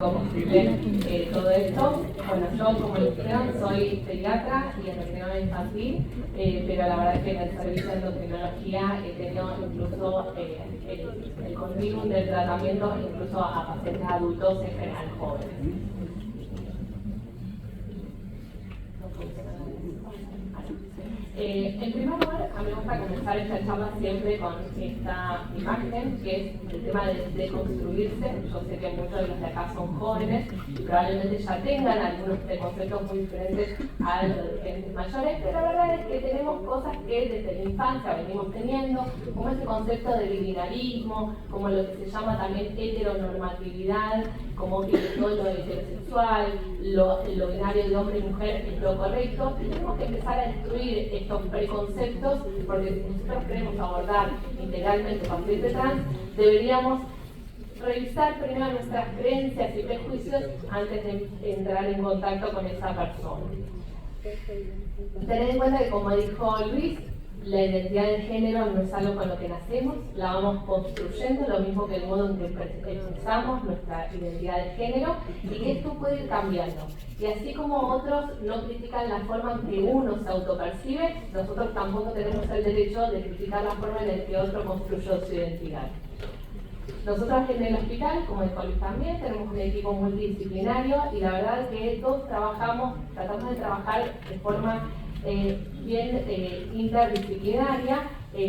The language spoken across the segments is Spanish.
Cómo sirve todo esto. Bueno, yo, como les dijeron, soy pediatra y endocrinóloga infantil, pero la verdad es que en el servicio de endocrinología he tenido incluso el continuum del tratamiento incluso a pacientes adultos, en general jóvenes. En primer lugar, a mí me gusta comenzar esta charla siempre con esta imagen, que es el tema de deconstruirse. Yo sé que muchos de los de acá son jóvenes y probablemente ya tengan algunos conceptos muy diferentes a los de gente mayores, pero la verdad es que tenemos cosas que desde la infancia venimos teniendo, como ese concepto de binarismo, como lo que se llama también heteronormatividad, como que todo lo heterosexual, lo binario de hombre y mujer es lo correcto, y tenemos que empezar a destruir estos preconceptos, porque si nosotros queremos abordar integralmente pacientes trans, deberíamos revisar primero nuestras creencias y prejuicios antes de entrar en contacto con esa persona. Tened en cuenta que, como dijo Luis, la identidad de género no es algo con lo que nacemos, la vamos construyendo, lo mismo que el modo en que expresamos nuestra identidad de género, y que esto puede ir cambiando. Y así como otros no critican la forma en que uno se autopercibe, nosotros tampoco tenemos el derecho de criticar la forma en la que otro construyó su identidad. Nosotros en el hospital, como dijo Luis también, tenemos un equipo multidisciplinario y la verdad es que todos tratamos de trabajar de forma bien interdisciplinaria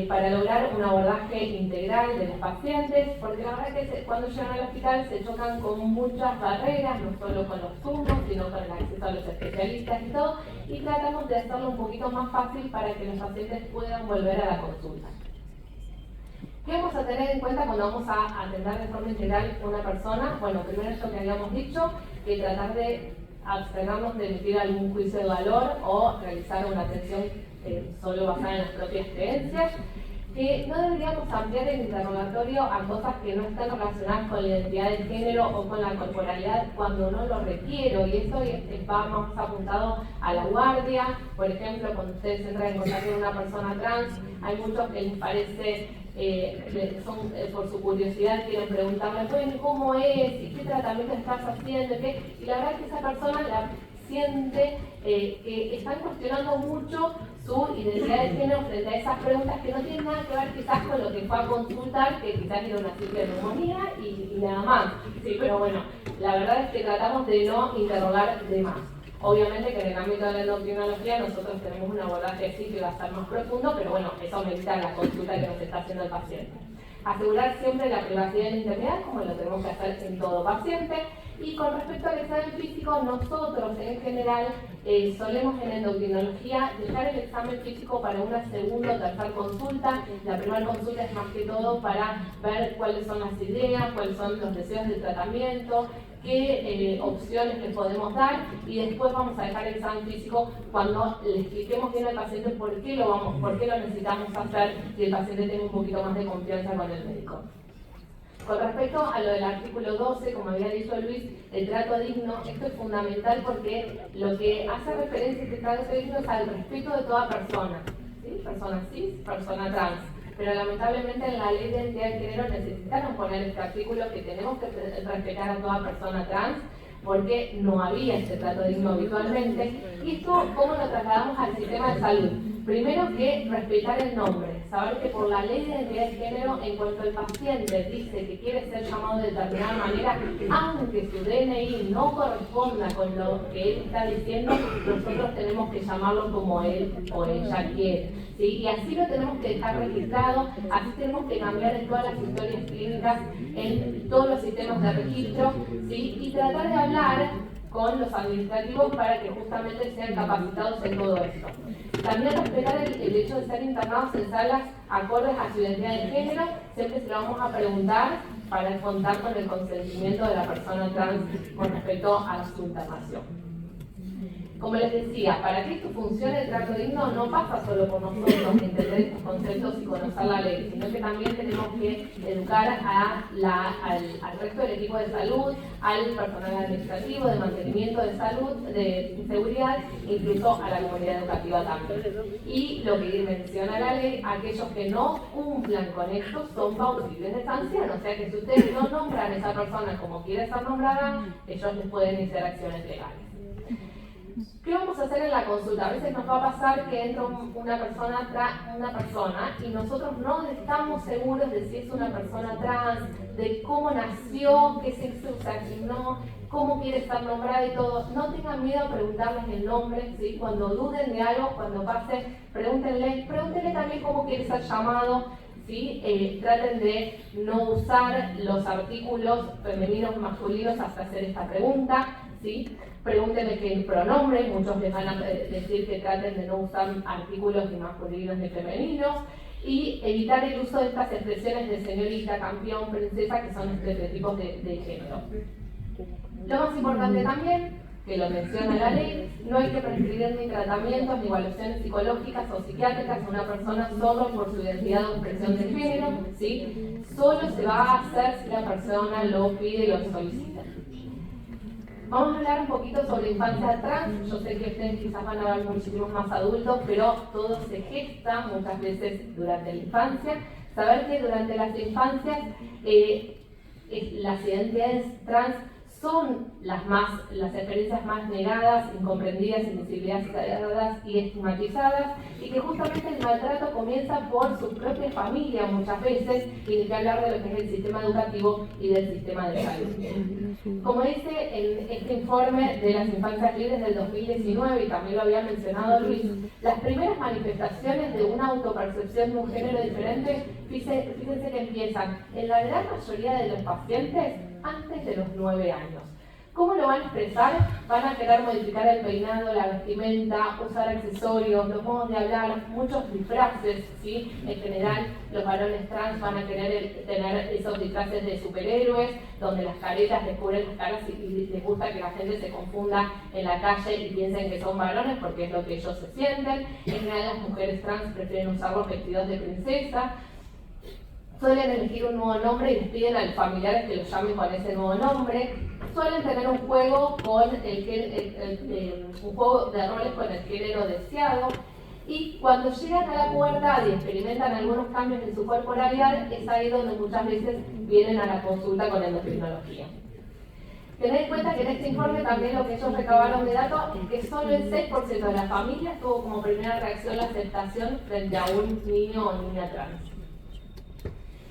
para lograr un abordaje integral de los pacientes, porque la verdad es que cuando llegan al hospital se chocan con muchas barreras, no solo con los turnos, sino con el acceso a los especialistas y todo, y tratamos de hacerlo un poquito más fácil para que los pacientes puedan volver a la consulta. ¿Qué vamos a tener en cuenta cuando vamos a atender de forma integral a una persona? Bueno, primero esto que habíamos dicho, que tratar de abstenernos de emitir algún juicio de valor o realizar una atención solo basada en las propias creencias, que no deberíamos ampliar el interrogatorio a cosas que no están relacionadas con la identidad de género o con la corporalidad cuando no lo requiero, y eso va más apuntado a la guardia. Por ejemplo, cuando ustedes entran en contacto con una persona trans, hay muchos que les parece, por su curiosidad quieren preguntarle, bueno, ¿cómo es? ¿Y qué tratamiento estás haciendo? Y la verdad es que esa persona la siente que están cuestionando mucho su identidad de género frente a esas preguntas que no tienen nada que ver quizás con lo que fue a consultar, que quizás era una simple neumonía y nada más. Sí, pero bueno, la verdad es que tratamos de no interrogar de más. Obviamente que en el ámbito de la endocrinología nosotros tenemos un abordaje sí que va a estar más profundo, pero bueno, eso medita la consulta que nos está haciendo el paciente. Asegurar siempre la privacidad y la intimidad, como lo tenemos que hacer en todo paciente. Y con respecto al examen físico, nosotros en general solemos en endocrinología dejar el examen físico para una segunda o tercera consulta. La primera consulta es más que todo para ver cuáles son las ideas, cuáles son los deseos de tratamiento, qué opciones le podemos dar, y después vamos a dejar el examen físico cuando le expliquemos bien al paciente por qué lo necesitamos hacer, y el paciente tenga un poquito más de confianza con el médico. Con respecto a lo del artículo 12, como había dicho Luis, el trato digno, esto es fundamental porque lo que hace referencia a este trato digno es al respeto de toda persona, ¿sí? Persona cis, persona trans. Pero lamentablemente en la ley de identidad de género necesitaron poner este artículo que tenemos que respetar a toda persona trans, porque no había este trato digno habitualmente. ¿Y esto cómo lo trasladamos al sistema de salud? Primero que respetar el nombre, saber que por la ley de identidad de género, en cuanto el paciente dice que quiere ser llamado de determinada manera, aunque su DNI no corresponda con lo que él está diciendo, nosotros tenemos que llamarlo como él o ella quiere, ¿sí? Y así lo tenemos que dejar registrado, así tenemos que cambiar en todas las historias clínicas, en todos los sistemas de registro, ¿sí? Y tratar de hablar con los administrativos para que justamente sean capacitados en todo esto. También respetar el hecho de ser internados en salas acordes a su identidad de género, siempre se lo vamos a preguntar para contar con el consentimiento de la persona trans con respecto a su internación. Como les decía, para que esto funcione, el trato digno no pasa solo por nosotros entender estos conceptos y conocer la ley, sino que también tenemos que educar al resto del equipo de salud, al personal administrativo, de mantenimiento de salud, de seguridad, incluso a la comunidad educativa también. Y lo que menciona la ley, aquellos que no cumplan con esto son pausibles de sanción, o sea que si ustedes no nombran a esa persona como quiere ser nombrada, ellos les pueden hacer acciones legales. ¿Qué vamos a hacer en la consulta? A veces nos va a pasar que entra una persona y nosotros no estamos seguros de si es una persona trans, de cómo nació, qué sexo se asignó, cómo quiere estar nombrada y todo. No tengan miedo a preguntarles el nombre, ¿sí? Cuando duden de algo, cuando pase, pregúntenle también cómo quiere ser llamado. ¿Sí? Traten de no usar los artículos femeninos y masculinos hasta hacer esta pregunta. ¿Sí? Pregúntenle qué pronombre, muchos les van a decir que traten de no usar artículos ni masculinos ni femeninos, y evitar el uso de estas expresiones de señorita, campeón, princesa, que son estereotipos de género. Lo más importante también, que lo menciona la ley, no hay que prescribir ni tratamientos ni evaluaciones psicológicas o psiquiátricas a una persona solo por su identidad o expresión de género, ¿sí? Solo se va a hacer si la persona lo pide y lo solicita. Vamos a hablar un poquito sobre infancia trans. Yo sé que ustedes quizás van a ver muchísimos más adultos, pero todo se gesta muchas veces durante la infancia. Saber que durante las infancias las identidades trans son las experiencias más negadas, incomprendidas, invisibilizadas y estigmatizadas, y que justamente el maltrato comienza por su propia familia muchas veces, y ni que hablar de lo que es el sistema educativo y del sistema de salud. Como dice en este informe de las infancias libres del 2019, y también lo había mencionado Luis, las primeras manifestaciones de una autopercepción de un género diferente, fíjense que empiezan en la gran mayoría de los pacientes antes de los 9 años. ¿Cómo lo van a expresar? Van a querer modificar el peinado, la vestimenta, usar accesorios, los modos de hablar, muchos disfraces, ¿sí? En general, los varones trans van a querer tener esos disfraces de superhéroes, donde las caretas les cubren las caras y les gusta que la gente se confunda en la calle y piensen que son varones porque es lo que ellos se sienten. En general, las mujeres trans prefieren usar los vestidos de princesa. Suelen elegir un nuevo nombre y les piden a los familiares que los llamen con ese nuevo nombre. Suelen tener un juego un juego de roles con el género deseado. Y cuando llegan a la pubertad y experimentan algunos cambios en su corporalidad, es ahí donde muchas veces vienen a la consulta con endocrinología. Tened en cuenta que en este informe también lo que ellos recabaron de datos es que solo el 6% de las familias tuvo como primera reacción la aceptación frente a un niño o niña trans.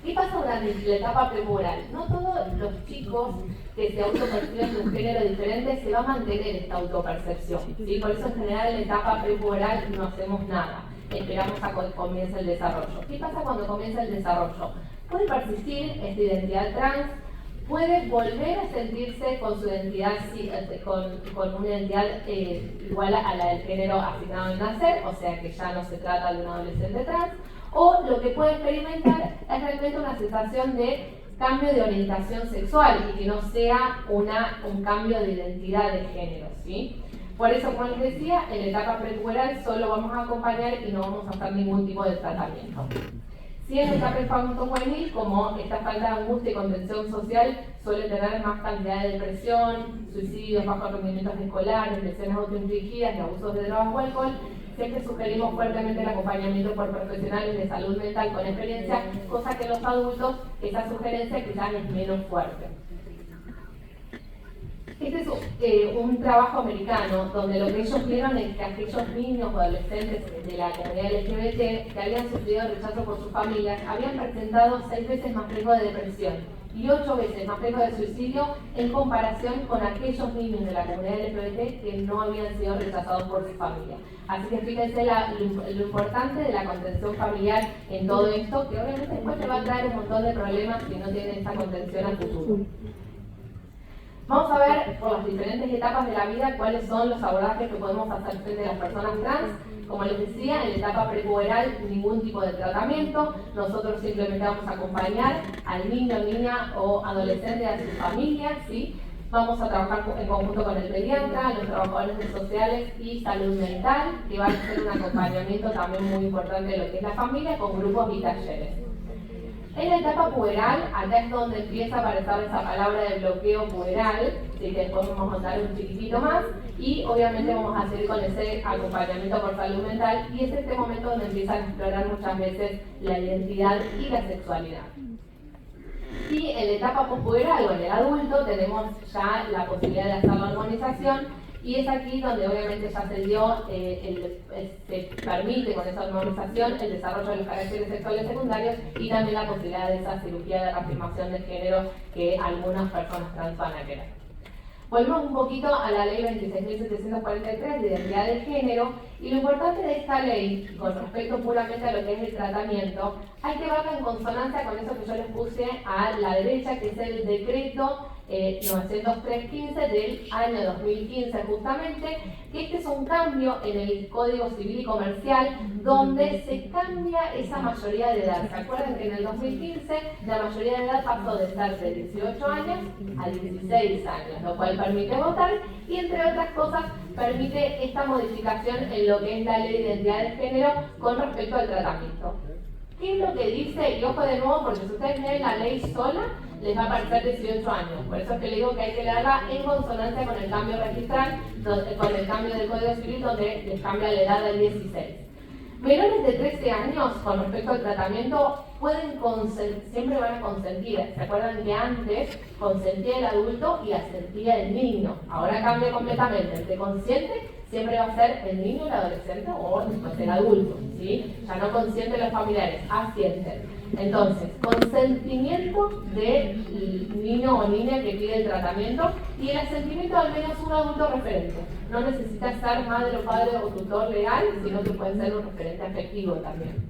¿Qué pasa durante la etapa prepuberal? No todos los chicos que se autoperciben de un género diferente se va a mantener esta autopercepción, ¿sí? Por eso en general en la etapa prepuberal no hacemos nada, esperamos a que comience el desarrollo. ¿Qué pasa cuando comienza el desarrollo? Puede persistir esta identidad trans, puede volver a sentirse con su identidad, con una identidad igual a la del género asignado al nacer, o sea que ya no se trata de un adolescente trans, o lo que puede experimentar es realmente una sensación de cambio de orientación sexual y que no sea un cambio de identidad de género, ¿sí? Por eso, como les decía, en la etapa prepuberal solo vamos a acompañar y no vamos a hacer ningún tipo de tratamiento. Si en la etapa infanto-juvenil, como esta falta de angustia y contención social suele tener más cantidad de depresión, suicidios, bajos rendimientos escolares, lesiones autoinfligidas y abusos de drogas o alcohol, siempre sugerimos fuertemente el acompañamiento por profesionales de salud mental con experiencia, cosa que en los adultos esa sugerencia quizás es menos fuerte. Este es un trabajo americano donde lo que ellos vieron es que aquellos niños o adolescentes de la comunidad LGBT que habían sufrido rechazo por sus familias habían presentado 6 veces más riesgo de depresión y 8 veces más riesgo de suicidio en comparación con aquellos niños de la comunidad LGBT que no habían sido rechazados por su familia. Así que fíjense lo importante de la contención familiar en todo esto, que obviamente después le va a traer un montón de problemas si no tienen esa contención a futuro. Vamos a ver por las diferentes etapas de la vida cuáles son los abordajes que podemos hacer frente a las personas trans. Como les decía, en la etapa prepuberal ningún tipo de tratamiento. Nosotros simplemente vamos a acompañar al niño, niña o adolescente a su familia, ¿sí? Vamos a trabajar en conjunto con el pediatra, los trabajadores sociales y salud mental, que van a hacer un acompañamiento también muy importante de lo que es la familia, con grupos y talleres. En la etapa puberal, acá es donde empieza a aparecer esa palabra de bloqueo puberal, así que después vamos a contar un chiquitito más, y obviamente vamos a seguir con ese acompañamiento por salud mental, y es este momento donde empiezan a explorar muchas veces la identidad y la sexualidad. Y en la etapa pospuberal o en el adulto tenemos ya la posibilidad de hacer la hormonización, y es aquí donde obviamente ya se dio, se permite con esa hormonización el desarrollo de los caracteres sexuales secundarios y también la posibilidad de esa cirugía de reafirmación de género que algunas personas trans van a querer. Volvemos un poquito a la ley 26.743 de identidad de género, y lo importante de esta ley, con respecto puramente a lo que es el tratamiento, hay que verla en consonancia con eso que yo les puse a la derecha, que es el decreto 903.15 del año 2015 justamente, que este es un cambio en el Código Civil y Comercial donde se cambia esa mayoría de edad. ¿Se acuerdan que en el 2015 la mayoría de edad pasó de ser de 18 años a 16 años, lo cual permite votar y, entre otras cosas, permite esta modificación en lo que es la ley de identidad de género con respecto al tratamiento? ¿Qué es lo que dice? Y ojo de nuevo, porque si ustedes leen la ley sola, les va a parecer 18 años. Por eso es que le digo que hay que leerla en consonancia con el cambio registral, con el cambio del Código Civil, donde les cambia la edad del 16. Menores de 13 años, con respecto al tratamiento, siempre van a consentir. ¿Se acuerdan que antes consentía el adulto y asentía el niño? Ahora cambia completamente. El que consiente siempre va a ser el niño, el adolescente o después el adulto, ¿sí? Ya no consienten los familiares, asienten. Entonces, consentimiento del niño o niña que pide el tratamiento y el asentimiento de al menos un adulto referente. No necesita ser madre o padre o tutor legal, sino que puede ser un referente afectivo también.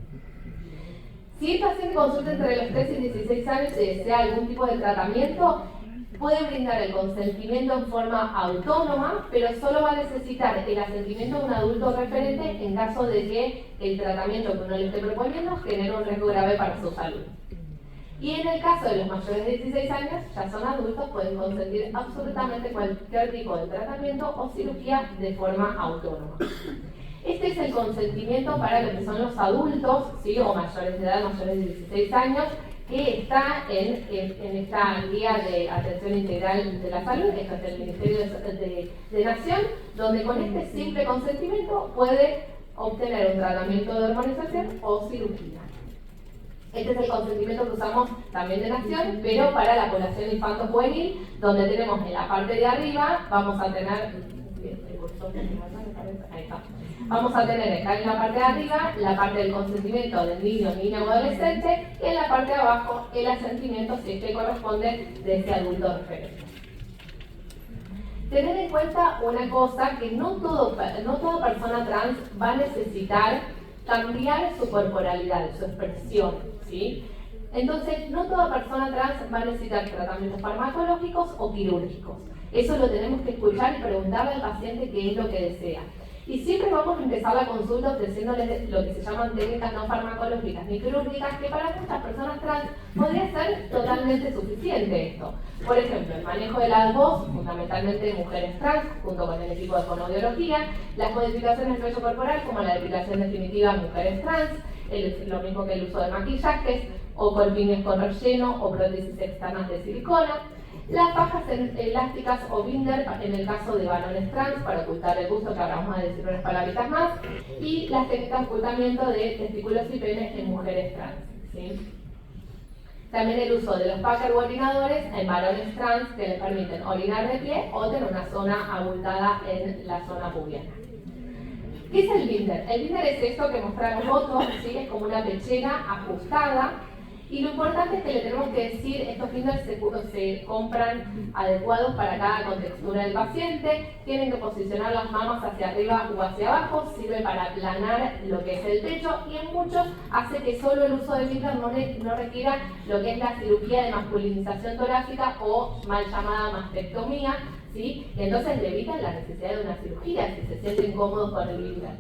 Si el paciente consulta entre los 13 y 16 años y desea algún tipo de tratamiento, puede brindar el consentimiento en forma autónoma, pero solo va a necesitar el asentimiento de un adulto referente en caso de que el tratamiento que uno le esté proponiendo genere un riesgo grave para su salud. Y en el caso de los mayores de 16 años, ya son adultos, pueden consentir absolutamente cualquier tipo de tratamiento o cirugía de forma autónoma. Este es el consentimiento para lo que son los adultos, ¿sí? O mayores de edad, mayores de 16 años, que está en esta guía de atención integral de la salud, esto es el Ministerio de Nación, donde con este simple consentimiento puede obtener un tratamiento de hormonización o cirugía. Este es el consentimiento que usamos también de Nación, pero para la población infanto-juvenil, donde tenemos en la parte de arriba, vamos a tener, ahí está. Vamos a tener acá en la parte de arriba la parte del consentimiento del niño, niña o adolescente, y en la parte de abajo el asentimiento, si es que corresponde, de ese adulto referente. Tener en cuenta una cosa, que no toda persona trans va a necesitar cambiar su corporalidad, su expresión, ¿sí? Entonces, no toda persona trans va a necesitar tratamientos farmacológicos o quirúrgicos. Eso lo tenemos que escuchar y preguntarle al paciente qué es lo que desea. Y siempre vamos a empezar la consulta ofreciéndoles lo que se llaman técnicas no farmacológicas ni quirúrgicas, que para muchas personas trans podría ser totalmente suficiente esto. Por ejemplo, el manejo de la voz, fundamentalmente de mujeres trans, junto con el equipo de fonoaudiología, las modificaciones del vello corporal, como la depilación definitiva en mujeres trans, lo mismo que el uso de maquillajes, o corpiños con relleno, o prótesis externas de silicona. Las fajas elásticas o binder en el caso de varones trans para ocultar el busto, que ahora vamos a decir unas palabritas más, y las técnicas de ocultamiento de testículos y penes en mujeres trans, ¿sí? También el uso de los packers o orinadores en varones trans que les permiten orinar de pie o tener una zona abultada en la zona pubiana. ¿Qué es el binder? El binder es esto que mostraron fotos, ¿sí? Es como una pechera ajustada. Y lo importante es que le tenemos que decir, estos binders se compran adecuados para cada contextura del paciente, tienen que posicionar las mamas hacia arriba o hacia abajo, sirve para aplanar lo que es el pecho y en muchos hace que solo el uso de binder no requiera lo que es la cirugía de masculinización torácica o mal llamada mastectomía, ¿sí? Y entonces le evitan la necesidad de una cirugía si se sienten cómodos con el binder.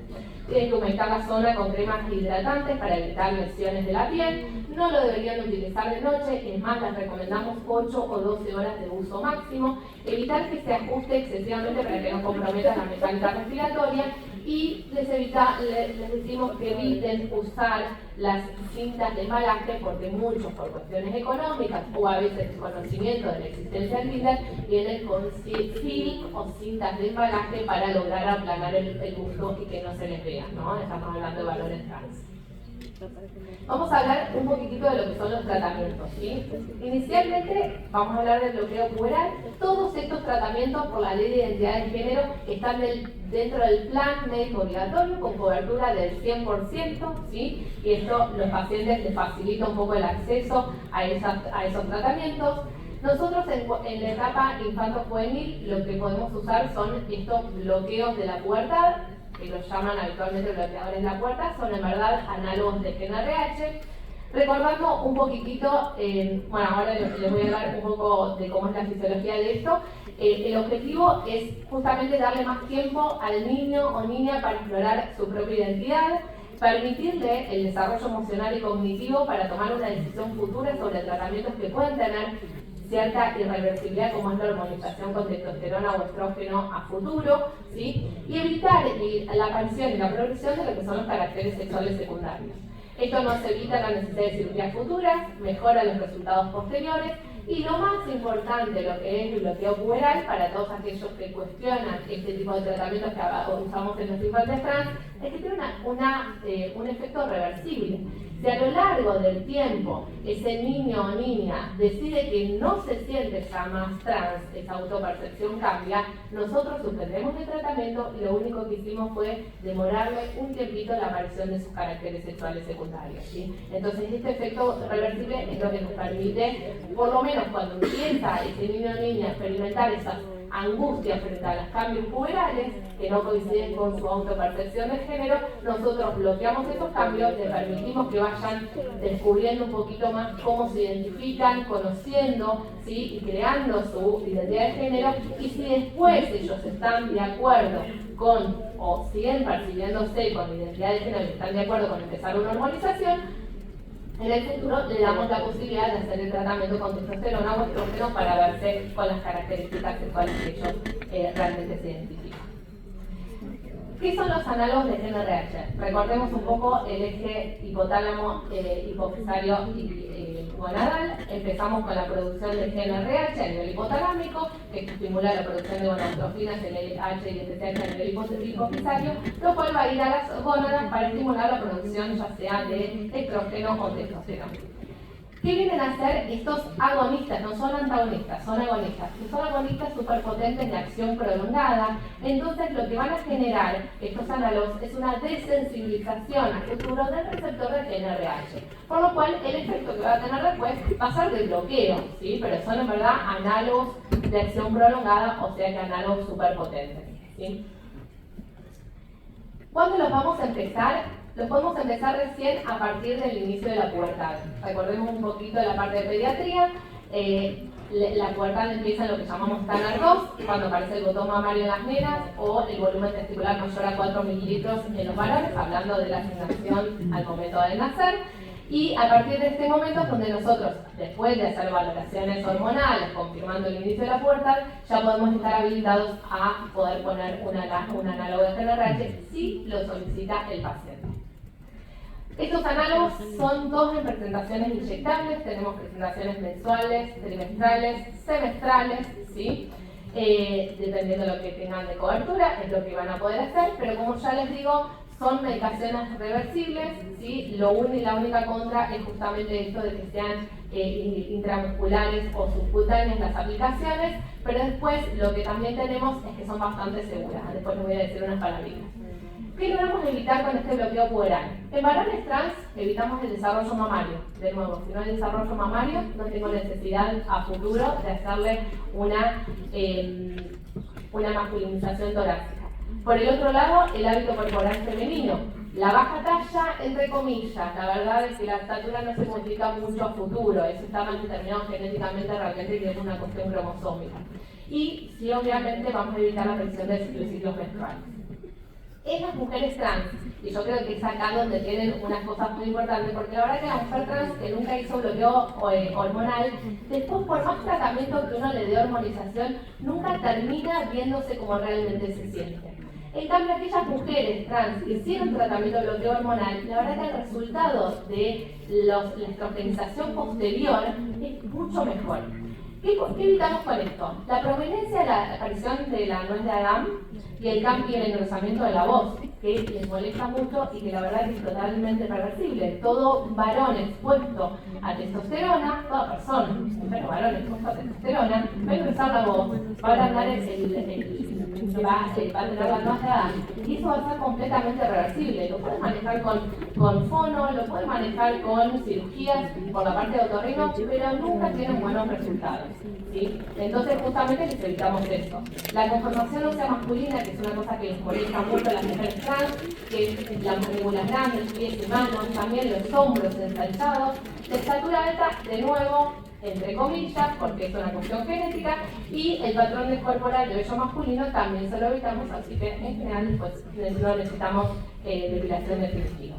Tienen que humectar la zona con cremas hidratantes para evitar lesiones de la piel, no lo deberían deberían utilizar de noche, es más, les recomendamos 8 o 12 horas de uso máximo, evitar que se ajuste excesivamente para que no comprometa la mecánica respiratoria y les decimos que eviten usar las cintas de embalaje porque muchos, por cuestiones económicas o a veces desconocimiento de la existencia del binder, vienen con film o cintas de embalaje para lograr aplanar el busto y que no se les vea, ¿no? Estamos hablando de valores trans. Vamos a hablar un poquitito de lo que son los tratamientos, ¿sí? Inicialmente vamos a hablar del bloqueo puberal. Todos estos tratamientos por la Ley de Identidad de Género están dentro del plan médico obligatorio con cobertura del 100%, ¿sí? Y esto los pacientes les facilita un poco el acceso a esos tratamientos. Nosotros en la etapa infanto-juvenil lo que podemos usar son estos bloqueos de la pubertad, que los llaman habitualmente bloqueadores de la pubertad, son en verdad análogos de GnRH. Recordando un poquitito, bueno, ahora les voy a hablar un poco de cómo es la fisiología de esto. El objetivo es justamente darle más tiempo al niño o niña para explorar su propia identidad, permitirle el desarrollo emocional y cognitivo para tomar una decisión futura sobre tratamientos que pueden tener cierta irreversibilidad como es la hormonización con testosterona o estrógeno a futuro, ¿sí? Y evitar la aparición y la progresión de lo que son los caracteres sexuales secundarios. Esto nos evita la necesidad de cirugías futuras, mejora los resultados posteriores y lo más importante, lo que es el bloqueo puberal, para todos aquellos que cuestionan este tipo de tratamientos que usamos en los infantes trans, es que tiene un efecto reversible. Si a lo largo del tiempo ese niño o niña decide que no se siente ya más trans, esa autopercepción cambia, nosotros suspendemos el tratamiento y lo único que hicimos fue demorarle un tiempito la aparición de sus caracteres sexuales secundarios, ¿sí? Entonces este efecto reversible es lo que nos permite, por lo menos cuando empieza ese niño o niña a experimentar esas angustia frente a los cambios puberales que no coinciden con su autopercepción de género, nosotros bloqueamos esos cambios, les permitimos que vayan descubriendo un poquito más cómo se identifican, conociendo, ¿sí? Y creando su identidad de género, y si después ellos están de acuerdo con o siguen percibiéndose con la identidad de género y están de acuerdo con empezar una hormonización, en el futuro le damos la posibilidad de hacer el tratamiento con testosterona o estrógeno para verse con las características sexuales que ellos realmente se identifican. ¿Qué son los análogos de GnRH? Recordemos un poco el eje hipotálamo, hipofisario y gonadal. Empezamos con la producción de GnRH a nivel hipotalámico, que estimula la producción de gonadotrofinas, LH y TSH a nivel hipofisario, lo cual va a ir a las gónadas para estimular la producción ya sea de estrógeno o testosterona. ¿Qué vienen a hacer estos agonistas? No son antagonistas, son agonistas. Y son agonistas superpotentes de acción prolongada. Entonces lo que van a generar estos análogos es una desensibilización a futuro del receptor de GnRH. Por lo cual el efecto que va a tener después va a ser de bloqueo, ¿sí? Pero son en verdad análogos de acción prolongada, o sea que análogos superpotentes, ¿sí? ¿Cuándo los vamos a empezar? Los podemos empezar recién a partir del inicio de la pubertad. Recordemos un poquito de la parte de pediatría. La pubertad empieza en lo que llamamos Tanner 2, cuando aparece el botón mamario en las nenas o el volumen testicular mayor a 4 mililitros en los varones, hablando de la asignación al momento de nacer. Y a partir de este momento es donde nosotros, después de hacer valoraciones hormonales, confirmando el inicio de la pubertad, ya podemos estar habilitados a poder poner un análogo de GnRH si lo solicita el paciente. Estos análogos son dos en presentaciones inyectables, tenemos presentaciones mensuales, trimestrales, semestrales, ¿sí? Dependiendo de lo que tengan de cobertura, es lo que van a poder hacer, pero como ya les digo, son medicaciones reversibles, ¿sí? La única contra es justamente esto de que sean intramusculares o subcutáneas las aplicaciones, pero después lo que también tenemos es que son bastante seguras. Después les voy a decir unas palabritas. ¿Qué logramos evitar con este bloqueo puberal? En varones trans evitamos el desarrollo mamario. De nuevo, si no hay desarrollo mamario, no tengo necesidad a futuro de hacerle una masculinización torácica. Por el otro lado, el hábito corporal femenino. La baja talla, entre comillas, la verdad es que la estatura no se modifica mucho a futuro, eso está mal determinado genéticamente, realmente que es una cuestión cromosómica. Y sí, obviamente, vamos a evitar la aparición de ciclos menstruales. en las mujeres trans. Y yo creo que es acá donde tienen unas cosas muy importantes, porque la verdad que la mujer trans que nunca hizo bloqueo hormonal, después por más tratamiento que uno le dé hormonización, nunca termina viéndose como realmente se siente. En cambio, aquellas mujeres trans que hicieron tratamiento de bloqueo hormonal, la verdad que el resultado de la estrogenización posterior es mucho mejor. ¿Qué evitamos con esto? La prominencia de la aparición de la nuez de Adán y el cambio y el engrosamiento de la voz, que les molesta mucho y que la verdad es totalmente perversible. Todo varón expuesto a testosterona, toda persona, pero varón expuesto a testosterona, va a engrosar la voz, va a agrandar va a tener la nuez de Adán, y eso va a ser completamente reversible. Lo puedes manejar con fono, lo puedes manejar con cirugías por la parte de otorrino, pero nunca tienen buenos resultados. ¿Sí? Entonces justamente les evitamos eso. La conformación ósea masculina, que es una cosa que les molesta mucho a las mujeres trans, que es las mandíbulas grandes, pies y manos, también los hombros ensanchados, de estatura alta, de nuevo, entre comillas, porque es una cuestión genética, y el patrón corporal de vello masculino también se lo evitamos, así que en general pues, no necesitamos depilación definitiva.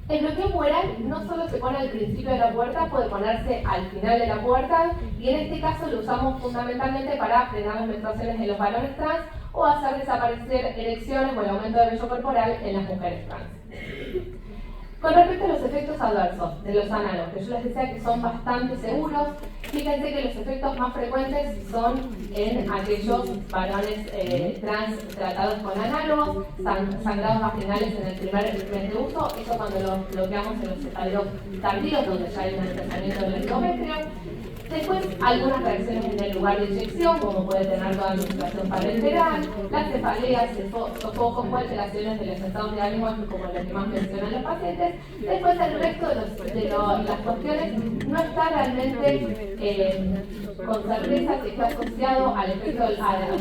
El bloqueo puberal no solo se pone al principio de la pubertad, puede ponerse al final de la pubertad, y en este caso lo usamos fundamentalmente para frenar las menstruaciones en los varones trans o hacer desaparecer erecciones o el aumento de vello corporal en las mujeres trans. Con respecto a los efectos adversos de los análogos, que yo les decía que son bastante seguros, fíjense que los efectos más frecuentes son en aquellos varones trans tratados con análogos, sangrados vaginales en el primer mes de uso, eso cuando los bloqueamos en los cefaleros tardíos, donde ya hay un empezamiento del endometrio. Después, algunas reacciones en el lugar de inyección, como puede tener toda administración parenteral, las cefaleas, sofocos o alteraciones de los estados de ánimo, como las que más mencionan los pacientes. Después, el resto de las cuestiones no está realmente con certeza si está asociado al efecto,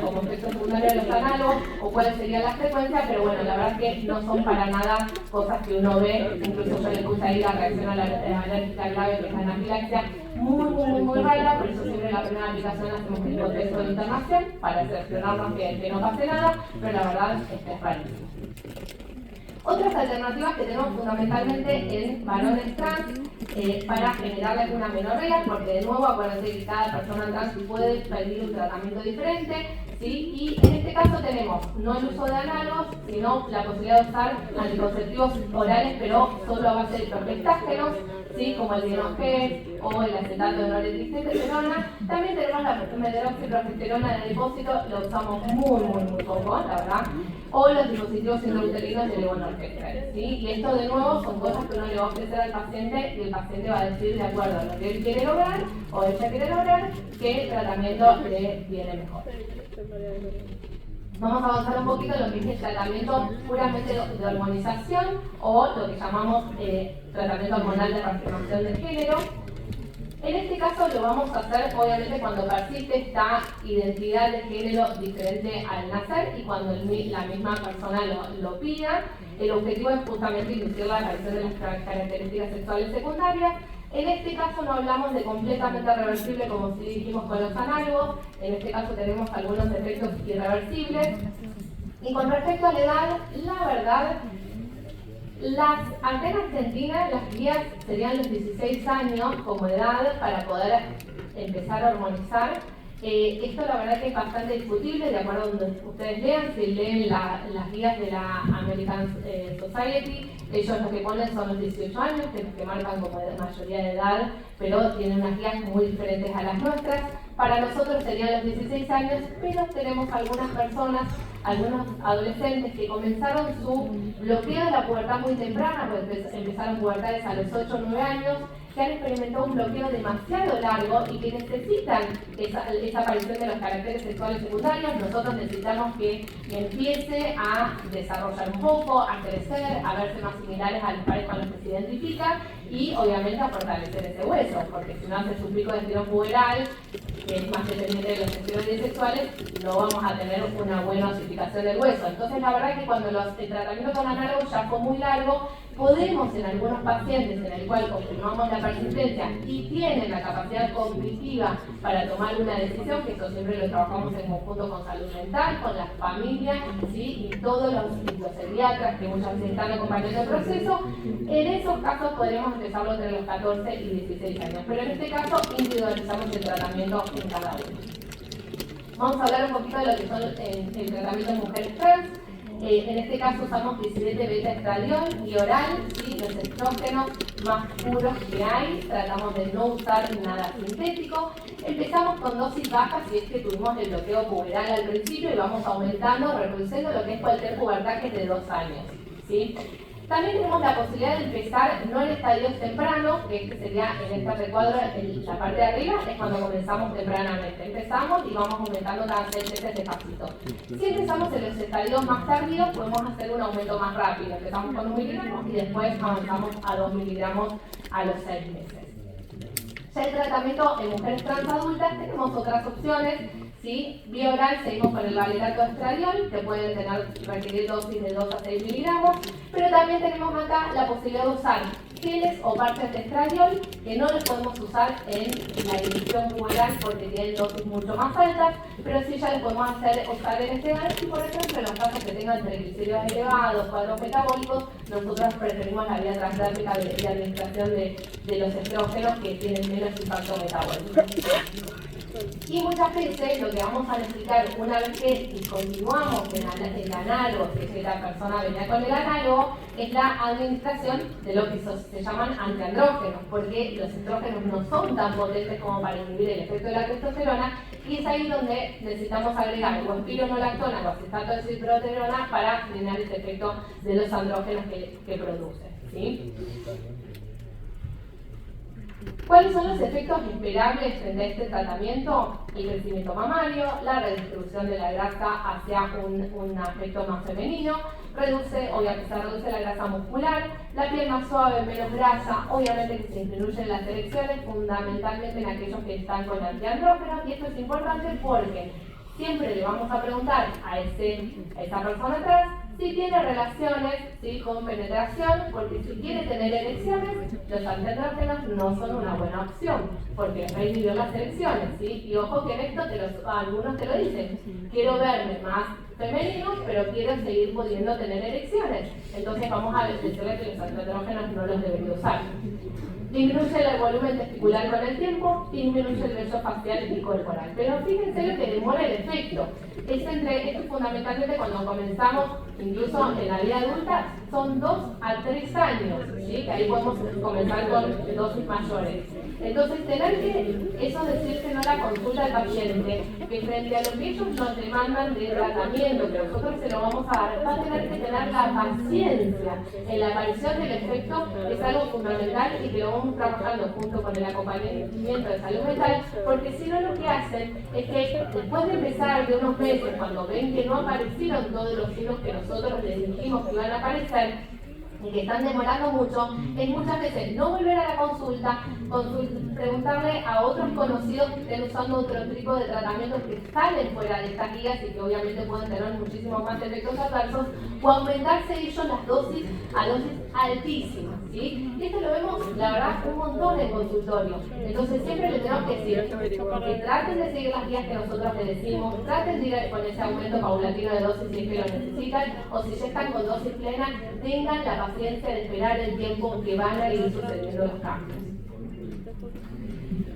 como efecto secundario de los análogos o cuál sería la frecuencia, pero bueno, la verdad que no son para nada cosas que uno ve. Incluso yo le puse ahí la reacción alérgica grave, que es la anafilaxia, muy rara, por eso siempre la primera aplicación hacemos el contexto de internación para cerciorarnos que no pase nada, pero la verdad es que es rarísimo. Otras alternativas que tenemos fundamentalmente en varones trans para generarle una menorrea, porque de nuevo acuérdense que cada persona trans puede pedir un tratamiento diferente, ¿sí? Y en este caso tenemos no el uso de análogos, sino la posibilidad de usar anticonceptivos orales, pero solo a base de progestágenos, ¿sí? Como el Dienogen o el acetato de norelitesterona. También tenemos la medroxiprogesterona de depósito, lo usamos muy poco, la verdad, o los dispositivos intrauterinos de levonorgestrel, ¿sí? Y esto de nuevo son cosas que uno le va a ofrecer al paciente y el paciente va a decir de acuerdo a lo que él quiere lograr o ella quiere lograr qué tratamiento le viene mejor. Vamos a avanzar un poquito en lo que es el tratamiento puramente de hormonización o lo que llamamos tratamiento hormonal de reafirmación de género. En este caso lo vamos a hacer obviamente cuando persiste esta identidad de género diferente al nacer y cuando la misma persona lo pida. El objetivo es justamente inducir la aparición de las características sexuales secundarias. En este caso no hablamos de completamente reversible como si dijimos con los análogos, en este caso tenemos algunos efectos irreversibles. Y con respecto a la edad, la verdad, acá en Argentina las guías serían los 16 años como edad para poder empezar a hormonizar. Esto la verdad que es bastante discutible, de acuerdo a donde ustedes lean, si leen las guías de la American Society, ellos lo que ponen son los 18 años, que es los que marcan como de mayoría de edad, pero tienen unas guías muy diferentes a las nuestras. Para nosotros serían los 16 años, pero tenemos algunas personas, algunos adolescentes que comenzaron su bloqueo de la pubertad muy temprana, porque empezaron pubertades a los 8 o 9 años, que han experimentado un bloqueo demasiado largo y que necesitan esa aparición de los caracteres sexuales secundarios. Nosotros necesitamos que empiece a desarrollar un poco, a crecer, a verse más similares a los pares con los que se identifica y obviamente a fortalecer ese hueso, porque si no hace su pico de estilo puberal, que es más dependiente de los esteroides sexuales, no vamos a tener una buena osificación del hueso. Entonces la verdad es que cuando el tratamiento con análogos ya fue muy largo, Podemos en algunos pacientes en el cual confirmamos la persistencia y tienen la capacidad cognitiva para tomar una decisión, que eso siempre lo trabajamos en conjunto con salud mental, con las familias, ¿sí? Y todos los psiquiatras que muchas veces están acompañando el proceso. En esos casos podremos empezarlo entre los 14 y 16 años, pero en este caso individualizamos el tratamiento en cada uno. Vamos a hablar un poquito de lo que son el tratamiento de mujeres trans. En este caso usamos 17 beta-estradiol y oral, ¿sí? Los estrógenos más puros que hay. Tratamos de no usar nada sintético. Empezamos con dosis bajas si es que tuvimos el bloqueo puberal al principio y vamos aumentando, reproduciendo lo que es cualquier pubertaje de 2 años, ¿sí? También tenemos la posibilidad de empezar no en estadios tempranos, que este sería en este recuadro, en la parte de arriba, es cuando comenzamos tempranamente. Empezamos y vamos aumentando cada 6 meses despacito. Si empezamos en los estadios más tardíos, podemos hacer un aumento más rápido. Empezamos con 1 miligramo y después avanzamos a 2 miligramos a los 6 meses. Ya el tratamiento en mujeres trans adultas tenemos otras opciones. ¿Sí? Vía oral seguimos con el valerato estradiol, que pueden requerir dosis de 2 a 6 miligramos, pero también tenemos acá la posibilidad de usar geles o parches de estradiol, que no los podemos usar en la inhibición puberal porque tienen dosis mucho más altas, pero sí ya los podemos usar en este y por ejemplo en los casos que tengan triglicéridos elevados, cuadros metabólicos, nosotros preferimos la vía transdérmica de administración de los estrógenos que tienen menos impacto metabólico. Y muchas veces lo que vamos a explicar una vez que continuamos en el análogo, que es que la persona venía con el análogo, es la administración de lo que se llaman antiandrógenos, porque los estrógenos no son tan potentes como para inhibir el efecto de la testosterona, y es ahí donde necesitamos agregar o espironolactona o acetato de ciproterona para frenar ese efecto de los andrógenos que producen, ¿sí? ¿Cuáles son los efectos esperables frente a este tratamiento? El crecimiento mamario, la redistribución de la grasa hacia un aspecto más femenino, obviamente se reduce la grasa muscular, la piel más suave, menos grasa, obviamente que se disminuyen las erecciones, fundamentalmente en aquellos que están con antiandrógenos, y esto es importante porque siempre le vamos a preguntar a esa persona trans si tiene relaciones, ¿sí? Con penetración, porque si quiere tener erecciones, los antiandrógenos no son una buena opción, porque reinhiben las erecciones, ¿sí? Y ojo que en esto algunos te lo dicen, quiero verme más femenino, pero quiero seguir pudiendo tener erecciones. Entonces vamos a decirle que los antiandrógenos no los debería usar. Disminuye el volumen testicular con el tiempo, disminuye el vello facial y corporal. Pero fíjense lo que demora el efecto. Esto fundamentalmente cuando comenzamos, incluso en la vida adulta, son 2 a 3 años, ¿sí? Que ahí podemos comenzar con dosis mayores. Entonces, tener que eso decirse no la consulta al paciente, que frente a lo que ellos nos demandan de tratamiento, que nosotros se lo vamos a dar, va a tener que tener la paciencia en la aparición del efecto, es algo fundamental y que lo vamos trabajando junto con el acompañamiento de salud mental, porque si no lo que hacen es que después de empezar de unos meses, cuando ven que no aparecieron todos los signos que nosotros les dijimos que iban a aparecer, y que están demorando mucho, es muchas veces no volver a la consulta, preguntarle a otros conocidos que estén usando otro tipo de tratamientos que salen fuera de estas guías y que obviamente pueden tener muchísimos más efectos adversos, o aumentarse ellos las dosis a dosis altísimas, ¿sí? Y esto lo vemos, la verdad, un montón en consultorio. Entonces siempre les tenemos que decir que traten de seguir las guías que nosotros les decimos, traten de ir con ese aumento paulatino de dosis si es que lo necesitan, o si ya están con dosis plena, tengan la paciencia de esperar el tiempo que van a ir sucediendo los cambios.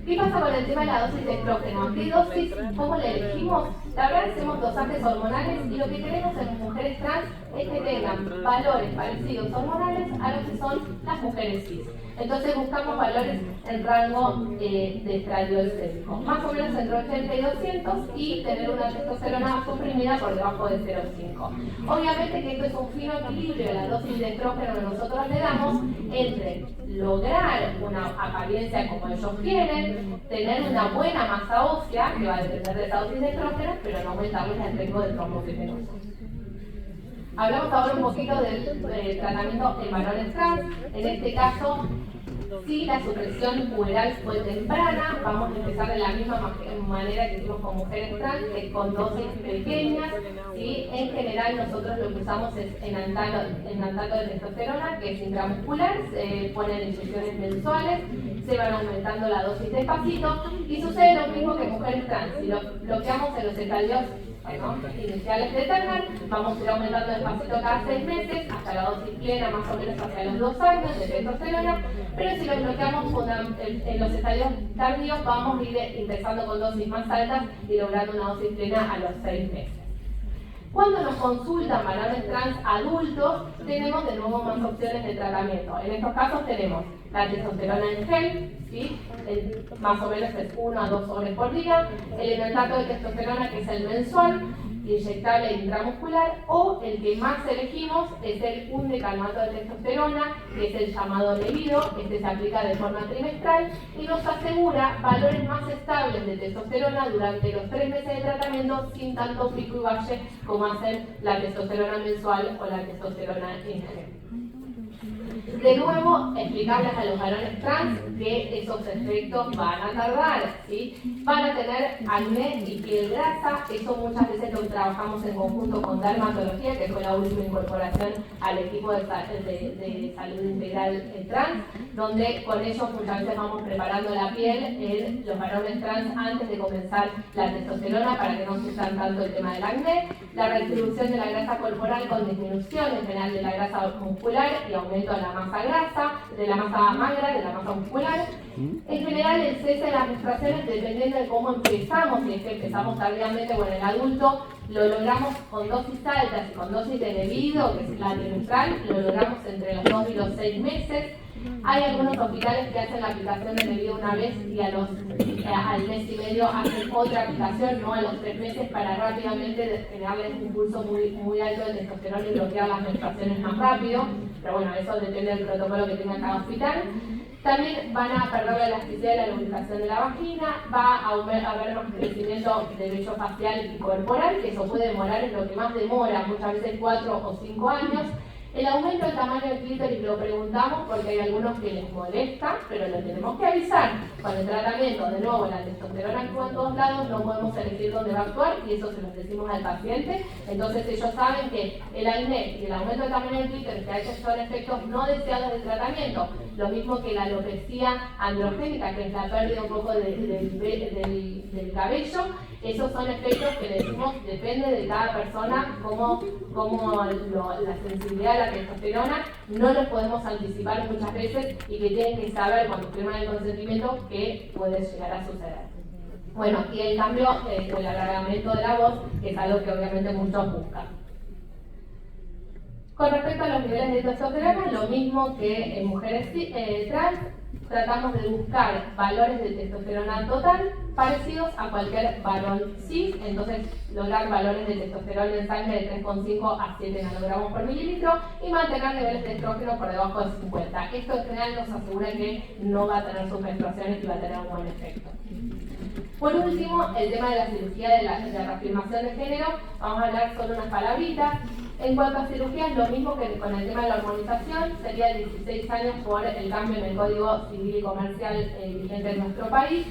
¿Qué pasa con el tema de la dosis de estrógeno? ¿Qué dosis? ¿Cómo la elegimos? La verdad hacemos dosajes hormonales y lo que queremos en mujeres trans es que tengan valores parecidos hormonales a lo que son las mujeres cis. Entonces buscamos valores en rango de estradiol sérico, más o menos entre 80 y 200, y tener una testosterona comprimida por debajo de 0,5. Obviamente que esto es un fino equilibrio de la dosis de estrógeno que nosotros le damos entre lograr una apariencia como ellos quieren, tener una buena masa ósea, que va a depender de esa dosis de estrógeno, pero no aumentarles el riesgo de trombosis venosa. Hablamos ahora un poquito del tratamiento en varones trans. En este caso, Si la supresión puberal fue temprana, vamos a empezar de la misma manera que hicimos con mujeres trans, que es con dosis pequeñas. ¿Sí? En general nosotros lo que usamos es enantato de testosterona, que es intramuscular, se ponen inyecciones mensuales, se van aumentando la dosis despacito y sucede lo mismo que mujeres trans. Si lo bloqueamos en los estadios iniciales de Turner, vamos a ir aumentando despacito cada 6 meses hasta la dosis plena más o menos hacia los 2 años de testosterona, pero si lo bloqueamos en los estadios tardíos vamos a ir empezando con dosis más altas y logrando una dosis plena a los 6 meses. Cuando nos consultan varones trans adultos, tenemos de nuevo más opciones de tratamiento. En estos casos tenemos la testosterona en gel, ¿sí? Más o menos es 1 a 2 sobres por día, el enantato de testosterona, que es el mensual, inyectable e intramuscular, o el que más elegimos es el undecalmato de testosterona, que es el llamado Levido. Este se aplica de forma trimestral y nos asegura valores más estables de testosterona durante los 3 meses de tratamiento sin tanto pico y valle como hacen la testosterona mensual o la testosterona en gel. De nuevo, explicarles a los varones trans que esos efectos van a tardar, ¿sí? Van a tener acné y piel grasa. Eso muchas veces lo trabajamos en conjunto con dermatología, que fue la última incorporación al equipo de salud integral trans, donde con ellos muchas veces vamos preparando la piel en los varones trans antes de comenzar la testosterona para que no sufran tanto el tema del acné, la redistribución de la grasa corporal con disminución en general de la grasa muscular y aumento de la masa grasa, de la masa magra, de la masa muscular. En general, el cese de las menstruaciones, dependiendo de cómo empezamos, si es que empezamos tardíamente o en el adulto, lo logramos con dosis altas y con dosis de Levido, que es la trimestral, lo logramos entre los 2 y los 6 meses. Hay algunos hospitales que hacen la aplicación de Levido una vez y al mes y medio hacen otra aplicación, no a los 3 meses, para rápidamente generarles un pulso muy alto de testosterona y bloquear las menstruaciones más rápido. Pero bueno, eso depende del protocolo que tenga cada hospital. También van a perder la elasticidad y la lubricación de la vagina, va a haber más crecimiento de vello facial y corporal, que eso puede demorar, es lo que más demora, muchas veces 4 o 5 años. El aumento del tamaño del clítoris lo preguntamos porque hay algunos que les molesta, pero lo tenemos que avisar. Con el tratamiento, de nuevo, la testosterona actúa en todos lados, no podemos elegir dónde va a actuar y eso se lo decimos al paciente. Entonces ellos saben que el acné y el aumento del tamaño del clítoris, que a veces son efectos no deseados del tratamiento, lo mismo que la alopecia androgénica, que es la pérdida un poco del cabello, esos son efectos que decimos depende de cada persona, como la sensibilidad de la testosterona, no los podemos anticipar muchas veces y que tienen que saber cuando firman el consentimiento que puede llegar a suceder. Bueno, y el cambio o el alargamiento de la voz, que es algo que obviamente muchos buscan. Con respecto a los niveles de testosterona, lo mismo que en mujeres trans, tratamos de buscar valores de testosterona total parecidos a cualquier varón cis, entonces lograr valores de testosterona en sangre de 3,5 a 7 nanogramos por mililitro y mantener niveles de estrógeno por debajo de 50. Esto en general nos asegura que no va a tener sus menstruaciones y va a tener un buen efecto. Por último, el tema de la cirugía de reafirmación de género, vamos a hablar solo unas palabritas. En cuanto a cirugías, lo mismo que con el tema de la hormonización, sería 16 años por el cambio en el Código Civil y Comercial vigente en nuestro país.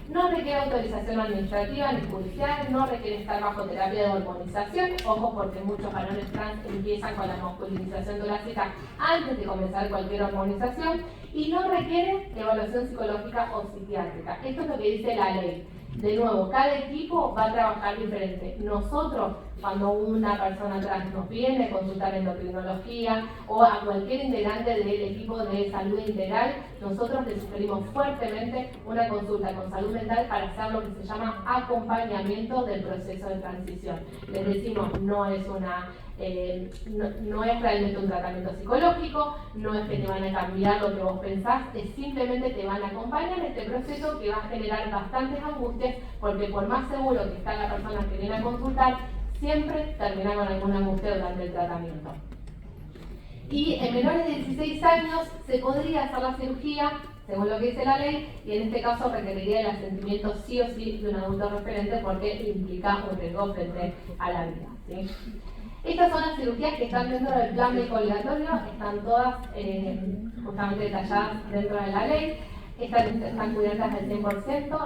No requiere autorización administrativa ni judicial, no requiere estar bajo terapia de hormonización. Ojo, porque muchos varones trans empiezan con la masculinización torácica antes de comenzar cualquier hormonización y no requiere evaluación psicológica o psiquiátrica. Esto es lo que dice la ley. De nuevo, cada equipo va a trabajar diferente. Nosotros, cuando una persona trans nos viene a consultar endocrinología o a cualquier integrante del equipo de salud integral, nosotros les sugerimos fuertemente una consulta con salud mental para hacer lo que se llama acompañamiento del proceso de transición. Les decimos, no es realmente un tratamiento psicológico, no es que te van a cambiar lo que vos pensás, es simplemente te van a acompañar en este proceso que va a generar bastantes angustias, porque por más seguro que está la persona que viene a consultar, siempre termina con alguna angustia durante el tratamiento. Y en menores de 16 años se podría hacer la cirugía, según lo que dice la ley, y en este caso requeriría el asentimiento sí o sí de un adulto referente porque implica un riesgo frente a la vida, ¿sí? Estas son las cirugías que están dentro del plan médico obligatorio, están todas justamente detalladas dentro de la ley. Estas están cubiertas al 100%,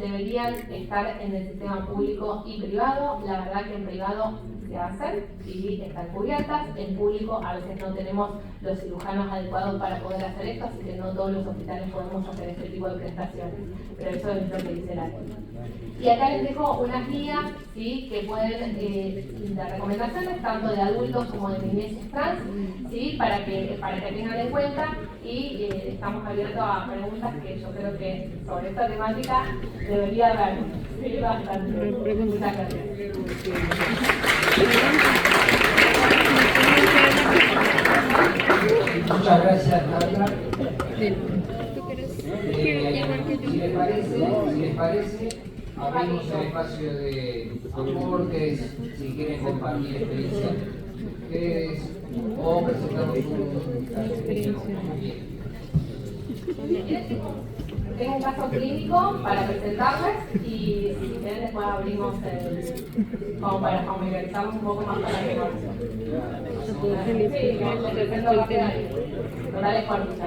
deberían estar en el sistema público y privado. La verdad que en privado se hacen y están cubiertas. En público a veces no tenemos los cirujanos adecuados para poder hacer esto, así que no todos los hospitales podemos hacer este tipo de prestaciones. Pero eso es lo que dice la ley. Y acá les dejo unas guías, ¿sí?, que pueden dar recomendaciones tanto de adultos como de niñeces trans, ¿sí?, para que tengan en cuenta, y estamos abiertos a preguntas que yo creo que sobre esta temática debería haber. Sí, bastante. Muchas gracias. Muchas gracias, Carla. Si les parece, abrimos el espacio de aportes, si quieren compartir experiencia o presentamos un caso clínico. Tengo un caso clínico para presentarles y si quieren después abrimos como para familiarizarnos un poco más con la información. Sí, les presento rápidamente. Total es cortita,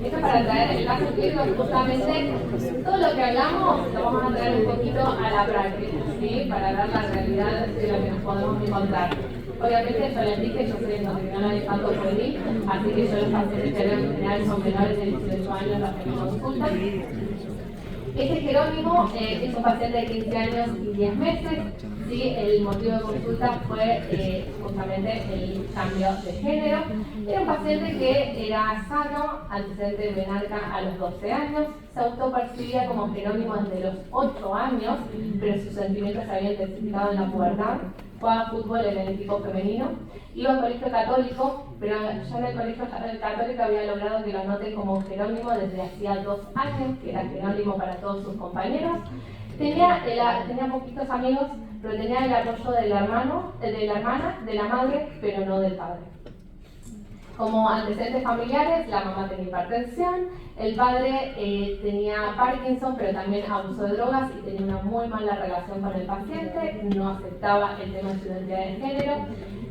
esto para traer el caso clínico, justamente todo lo que hablamos lo vamos a traer un poquito a la práctica, ¿sí?, para ver la realidad de lo que nos podemos encontrar. Obviamente yo les dije, yo soy endocrinóloga de tanto por mí, así que yo los pacientes que en general son menores de 18 años los que me consultan. Este Jerónimo es un paciente de 15 años y 10 meses. ¿Sí? El motivo de consulta fue justamente el cambio de género. Era un paciente que era sano, antecedente de menarca a los 12 años, se autopercibía como Jerónimo desde los 8 años, pero sus sentimientos se habían intensificado en la pubertad. Jugaba fútbol en el equipo femenino, iba al colegio católico, pero ya en el colegio católico había logrado que lo anoten como Jerónimo desde hacía 2 años, que era Jerónimo para todos sus compañeros. Tenía poquitos amigos, pero tenía el apoyo del hermano, de la hermana, de la madre, pero no del padre. Como antecedentes familiares, la mamá tenía hipertensión, el padre tenía Parkinson, pero también abuso de drogas y tenía una muy mala relación con el paciente, no aceptaba el tema de su identidad de género,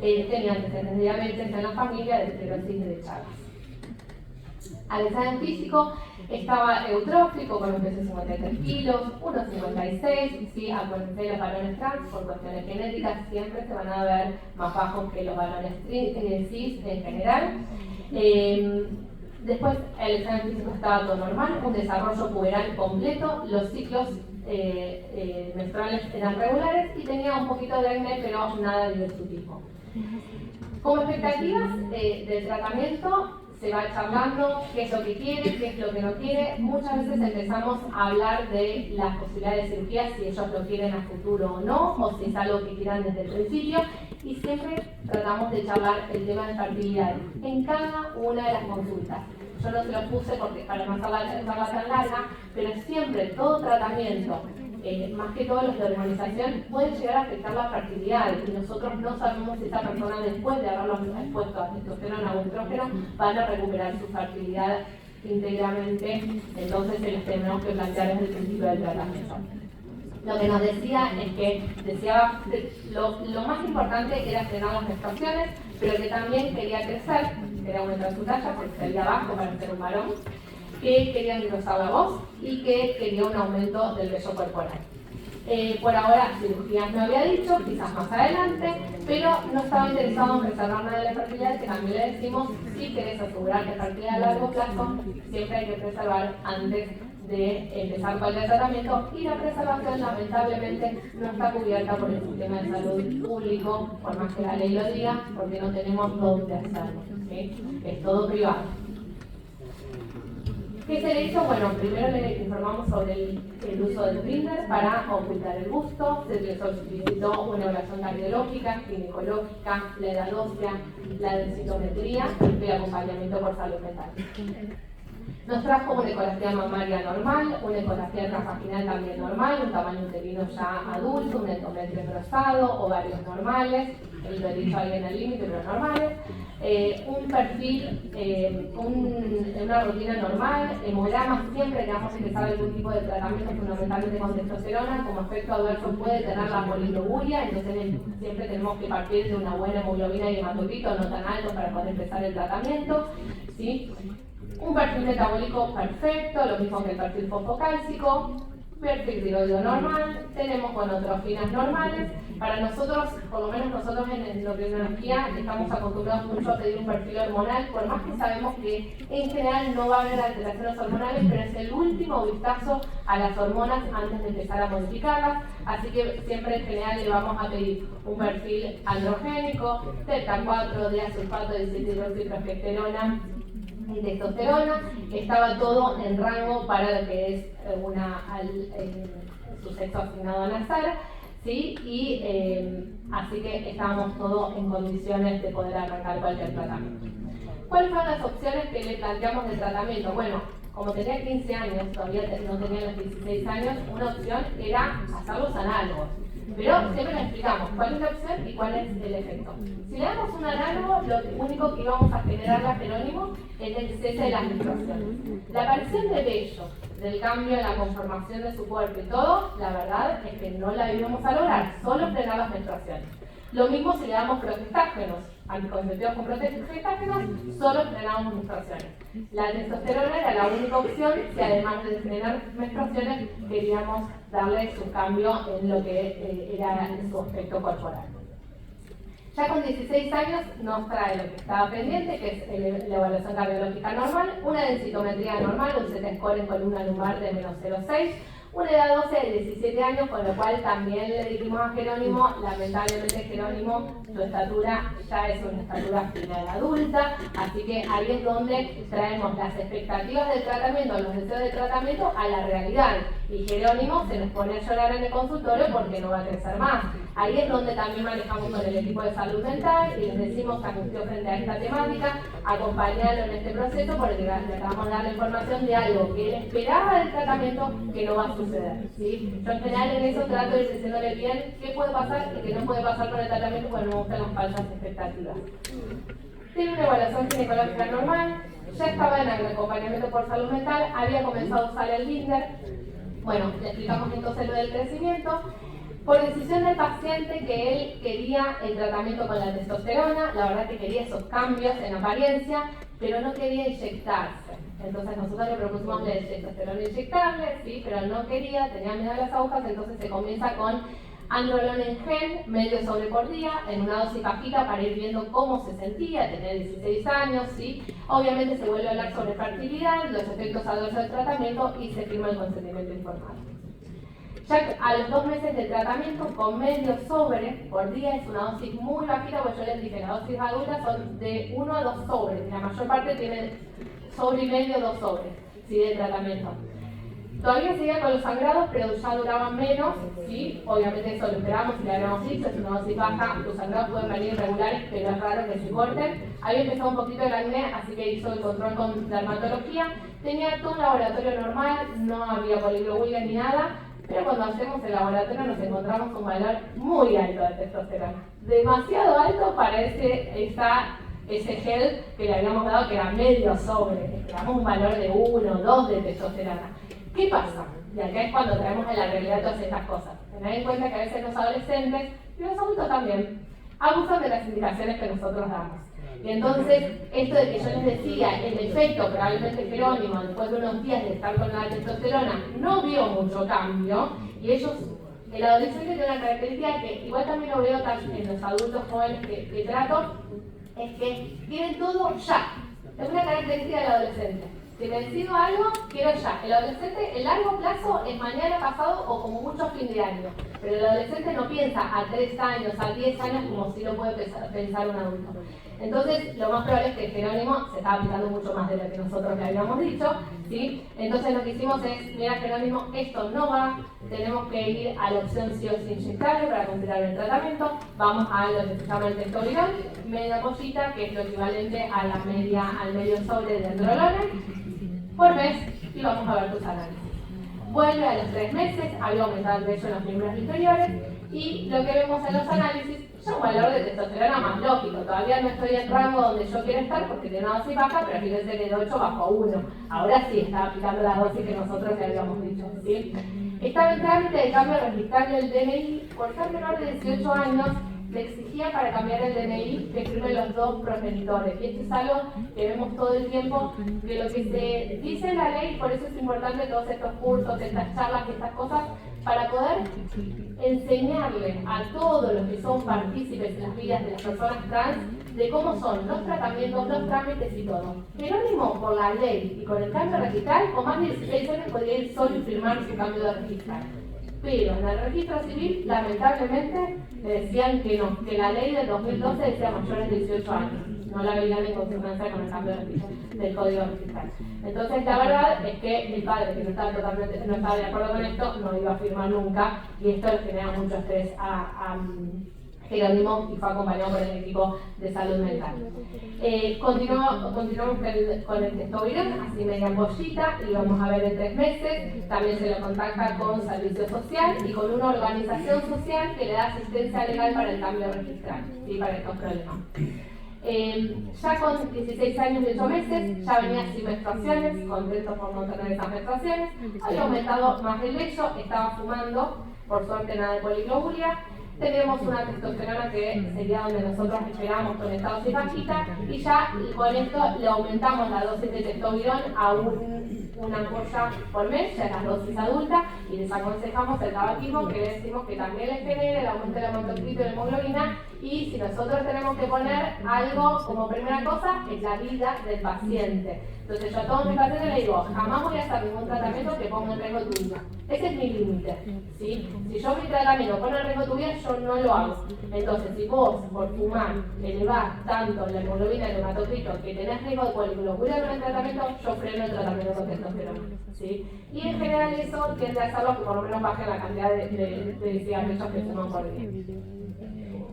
tenía antecedentes de diabetes en la familia, de esclerosis de Chagas. Al examen físico estaba eutrófico con un peso de 53 kilos, 1,56, ¿sí? Acuérdense, los varones trans por cuestiones genéticas siempre se van a ver más bajos que los varones cis en general. Después el examen físico estaba todo normal, un desarrollo puberal completo, los ciclos menstruales eran regulares y tenía un poquito de acné, pero nada de su tipo. Como expectativas del tratamiento, se va charlando qué es lo que quiere, qué es lo que no quiere. Muchas veces empezamos a hablar de las posibilidades de cirugía, si ellos lo quieren a futuro o no, o si es algo que quieran desde el principio. Y siempre tratamos de charlar el tema de fertilidad en cada una de las consultas. Yo no se los puse porque para no hacerla tan larga, pero siempre todo tratamiento, más que todos los de hormonización, pueden llegar a afectar la fertilidad y nosotros no sabemos si esa persona después de haberlos expuesto a testosterona o estrógeno van a recuperar su fertilidad íntegramente, entonces se les tenemos que plantear desde el principio del tratamiento. Lo que nos decía es que lo más importante era frenar las menstruaciones, pero que también quería crecer, que era aumentar su talla porque salía bajo para ser un varón, que quería engrosar la voz y que quería un aumento del vello corporal. Por ahora, cirugías no había dicho, quizás más adelante, pero no estaba interesado en preservar nada de la fertilidad, que también le decimos, si querés asegurar que fertilidad a largo plazo, siempre hay que preservar antes de empezar cualquier tratamiento, y la preservación lamentablemente no está cubierta por el sistema de salud público, por más que la ley lo diga, porque no tenemos dónde hacerlo, ¿sí? Es todo privado. ¿Qué se le hizo? Bueno, primero le informamos sobre el uso del Trinder para ocultar el busto, se le solicitó una evaluación cardiológica, ginecológica, la edad ósea, la densitometría y el acompañamiento por salud mental. Nos trajo una ecografía mamaria normal, una ecografía transvaginal también normal, un tamaño uterino ya adulto, un endometrio engrosado, ovarios normales, lo he dicho ahí en el límite, pero normales, un perfil, una rutina normal, hemograma siempre que vamos a empezar algún tipo de tratamiento, fundamentalmente con testosterona, como efecto adverso puede tener la poligloburia, entonces siempre tenemos que partir de una buena hemoglobina y hematocrito no tan alto para poder empezar el tratamiento, ¿sí? Un perfil metabólico perfecto, lo mismo que el perfil fosfocálcico, perfil tiroideo normal, tenemos gonotrofinas normales. Para nosotros, por lo menos nosotros en endocrinología, estamos acostumbrados mucho a pedir un perfil hormonal, por más que sabemos que en general no va a haber alteraciones hormonales, pero es el último vistazo a las hormonas antes de empezar a modificarlas, así que siempre en general le vamos a pedir un perfil androgénico, delta-4, diasulfato, 17-hidroxiprogesterona y testosterona, estaba todo en rango para lo que es su sexo asignado al azar, ¿sí? Y así que estábamos todos en condiciones de poder arrancar cualquier tratamiento. ¿Cuáles fueron las opciones que le planteamos de tratamiento? Bueno, como tenía 15 años, todavía no tenía los 16 años, una opción era hacer los análogos. Pero siempre le explicamos cuál es la opción y cuál es el efecto. Si le damos un análogo, lo único que íbamos a generar a Jerónimo es el cese de las menstruaciones. La aparición de vello, del cambio en la conformación de su cuerpo y todo, la verdad es que no la íbamos a lograr, solo frenar las menstruaciones. Lo mismo si le damos progestágenos, anticonceptivos con progestágenos, solo frenamos menstruaciones. La testosterona era la única opción si además de frenar menstruaciones queríamos darle su cambio en lo que era su aspecto corporal. Ya con 16 años nos trae lo que estaba pendiente, que es la evaluación cardiológica normal, una densitometría normal, un Z-score en columna lumbar de menos 0,6, una edad 12 de 17 años, con lo cual también le dijimos a Jerónimo, lamentablemente Jerónimo, su estatura ya es una estatura final adulta, así que ahí es donde traemos las expectativas del tratamiento, los deseos de tratamiento a la realidad. Y Jerónimo se nos pone a llorar en el consultorio porque no va a crecer más. Ahí es donde también manejamos con el equipo de salud mental y les decimos anunció frente a esta temática, acompañarlo en este proceso porque le acabamos de dar la información de algo que él esperaba del tratamiento que no va a suceder, ¿sí? Yo en general en eso trato de ir diciéndole bien qué puede pasar y qué no puede pasar con el tratamiento porque me gustan las falsas expectativas. Tiene una evaluación ginecológica normal, ya estaba en el acompañamiento por salud mental, había comenzado a usar el Binder. Bueno, le explicamos entonces lo del crecimiento. Por decisión del paciente que él quería el tratamiento con la testosterona, la verdad que quería esos cambios en apariencia, pero no quería inyectarse. Entonces nosotros le propusimos el testosterona inyectable, sí, pero no quería, tenía miedo a las agujas, entonces se comienza con androlona en gel, medio sobre por día, en una dosis bajita para ir viendo cómo se sentía, tenía 16 años, ¿sí? Obviamente se vuelve a hablar sobre fertilidad, los efectos adversos del tratamiento y se firma el consentimiento informado. Ya a los 2 meses de tratamiento, con medio sobre por día, es una dosis muy bajita, porque yo les dije, las dosis adultas son de 1 a 2 sobres, la mayor parte tiene sobre y medio, 2 sobres, ¿sí? De tratamiento. Todavía seguía con los sangrados, pero ya duraban menos, ¿sí? Obviamente eso lo esperábamos y le habíamos dicho, es una dosis baja, los sangrados pueden venir irregulares, pero es raro que se corten. Había empezado un poquito el acné, así que hizo el control con dermatología. Tenía todo un laboratorio normal, no había poliglobulia ni nada, pero cuando hacemos el laboratorio nos encontramos un valor muy alto de testosterona. Demasiado alto para ese gel que le habíamos dado, que era medio sobre. Esperamos un valor de 1 o 2 de testosterona. ¿Qué pasa? Y acá es cuando traemos a la realidad todas estas cosas. Tener en cuenta que a veces los adolescentes, y los adultos también, abusan de las indicaciones que nosotros damos. Y entonces, esto de que yo les decía, el efecto, probablemente Jerónimo, después de unos días de estar con la testosterona, no vio mucho cambio, y ellos, el adolescente tiene una característica que igual también lo veo en los adultos jóvenes que trato, es que quieren todo ya. Es una característica del adolescente. Si me decido algo, quiero ya. El adolescente, el largo plazo es mañana, pasado o como mucho fin de año. Pero el adolescente no piensa a 3 años, a 10 años como si lo puede pensar un adulto. Entonces, lo más probable es que Jerónimo se estaba aplicando mucho más de lo que nosotros le habíamos dicho, ¿sí? Entonces lo que hicimos es, mira Jerónimo, esto no va, tenemos que ir a la opción sí o sí inyectable para completar el tratamiento, vamos a lo que se llama el testosterona, media pollita, que es lo equivalente a la media, al medio sobre de androlona. por mes y vamos a ver tus análisis. Vuelve a los 3 meses, había aumentado el peso en los miembros inferiores y lo que vemos en los análisis es un valor de testosterona más lógico. Todavía no estoy en rango donde yo quiero estar porque tiene una dosis baja, pero fíjense que de 8 bajó a 1. Ahora sí está aplicando la dosis que nosotros le habíamos dicho, ¿sí? Estaba en trámite de cambio registral del DNI. Por ser menor de 18 años, le exigía para cambiar el DNI que firmen los 2 progenitores. Y esto es algo que vemos todo el tiempo, que lo que se dice en la ley, por eso es importante todos estos cursos, estas charlas, estas cosas, para poder enseñarle a todos los que son partícipes en las vidas de las personas trans de cómo son los tratamientos, los trámites y todo. Jerónimo, por la ley y con el cambio registral, con más de 16 años podría ir solo y firmar su cambio de registral. Pero en el registro civil, lamentablemente, le decían que no, que la ley del 2012 decía mayores de 18 años. No la veían en consecuencia con el cambio del código registral. Entonces, la verdad es que el padre, que no estaba de acuerdo con esto, no iba a firmar nunca, y esto le genera mucho estrés a Jerónimo y fue acompañado por el equipo de salud mental. Continuamos con el testovirón, así media ampollita, y vamos a ver en 3 meses. También se lo contacta con servicio social y con una organización social que le da asistencia legal para el cambio registral, ¿sí? Para estos problemas. Ya con 16 años y 8 meses, ya venía sin menstruaciones, contento por no tener esas menstruaciones, había aumentado más el vello, estaba fumando, por suerte nada de poliglobulia. Tenemos una testosterona que sería donde nosotros esperamos con esta dosis bajita, y ya con esto le aumentamos la dosis de testovirón a una ampolla por mes, ya es la dosis adulta, y les aconsejamos el tabaquismo, que le decimos que también les genera el aumento de la hemocrito y la hemoglobina, y si nosotros tenemos que poner algo como primera cosa, es la vida del paciente. Entonces yo a todos mis pacientes les digo, jamás voy a hacer ningún tratamiento que ponga en riesgo tu vida. Ese es mi límite, ¿sí? Si yo mi tratamiento pone en riesgo tu vida, yo no lo hago. Entonces, si vos, por fumar, elevás tanto la hemoglobina y el hematocrito que tenés riesgo de poliglobulia durante el tratamiento, yo freno el tratamiento con testosterona, ¿sí? Y en general eso tiende a hacerlo que por lo menos baje la cantidad de cigarrillos que fuman por día.